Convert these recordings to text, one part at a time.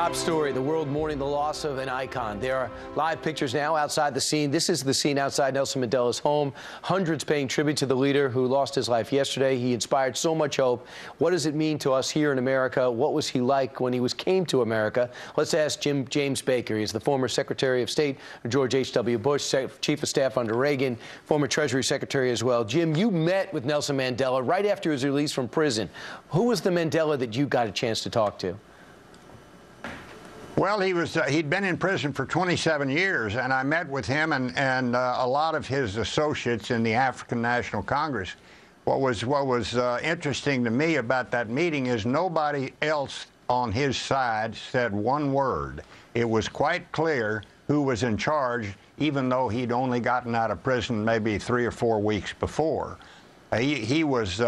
Top story, the world mourning the loss of an icon. There are live pictures now outside the scene. This is the scene outside Nelson Mandela's home. Hundreds paying tribute to the leader who lost his life yesterday. He inspired so much hope. What does it mean to us here in America? What was he like when he came to America? Let's ask James Baker. He's the former Secretary of State of George H.W. Bush, Chief of Staff under Reagan, former Treasury Secretary as well. Jim, you met with Nelson Mandela right after his release from prison. Who was the Mandela that you got a chance to talk to? Well, he'd been in prison for 27 years, and I met with him and a lot of his associates in the African National Congress. What was interesting to me about that meeting is nobody else on his side said one word. It was quite clear who was in charge, even though he'd only gotten out of prison maybe 3 or 4 weeks before. He was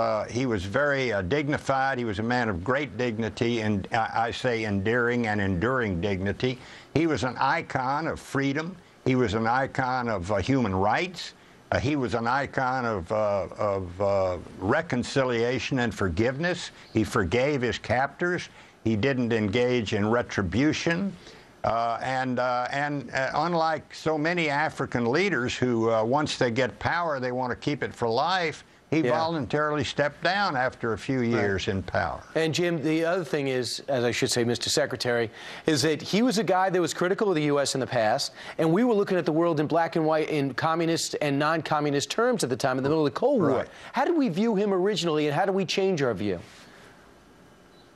very dignified. He was a man of great dignity, and I say endearing and enduring dignity. He was an icon of freedom. He was an icon of human rights. He was an icon of reconciliation and forgiveness. He forgave his captors. He didn't engage in retribution. Unlike so many African leaders who, once they get power, they want to keep it for life, he voluntarily stepped down after a few years in power. And Jim, the other thing is, as I should say, Mr. Secretary, is that he was a guy that was critical of the U.S. in the past, and we were looking at the world in black and white in communist and non-communist terms at the time in the middle of the Cold War. Right. How did we view him originally, and how do we change our view?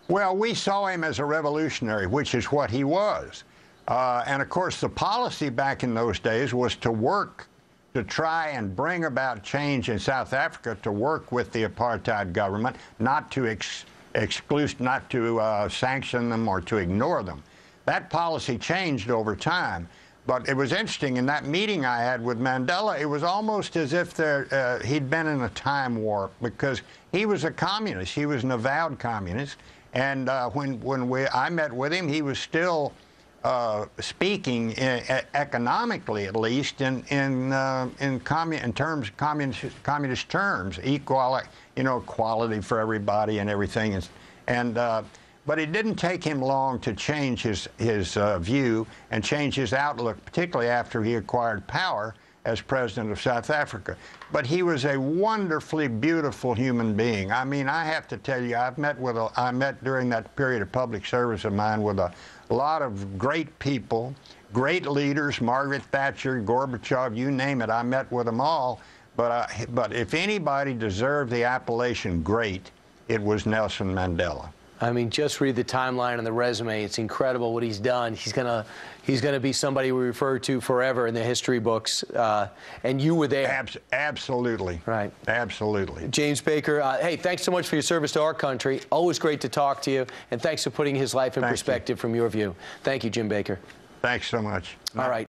Well, we saw him as a revolutionary, which is what he was. And, of course, the policy back in those days was to work to try and bring about change in South Africa, to work with the apartheid government, not to sanction them or to ignore them. That policy changed over time. But it was interesting, in that meeting I had with Mandela, it was almost as if he'd been in a time warp, because he was a communist. He was an avowed communist. And when I met with him, he was still speaking economically, at least, in communist terms, equality for everybody and everything, but it didn't take him long to change his view and change his outlook, particularly after he acquired power as president of South Africa. But he was a wonderfully beautiful human being. I mean, I have to tell you, I met during that period of public service of mine with a lot of great people, great leaders, Margaret Thatcher, Gorbachev, you name it. I met with them all. But if anybody deserved the appellation great, it was Nelson Mandela. I mean, just read the timeline on the resume. It's incredible what he's done. He's gonna be somebody we refer to forever in the history books. And you were there. Absolutely. Right. Absolutely. James Baker, hey, thanks so much for your service to our country. Always great to talk to you. And thanks for putting his life in perspective from your view. Thank you, Jim Baker. Thanks so much. All right.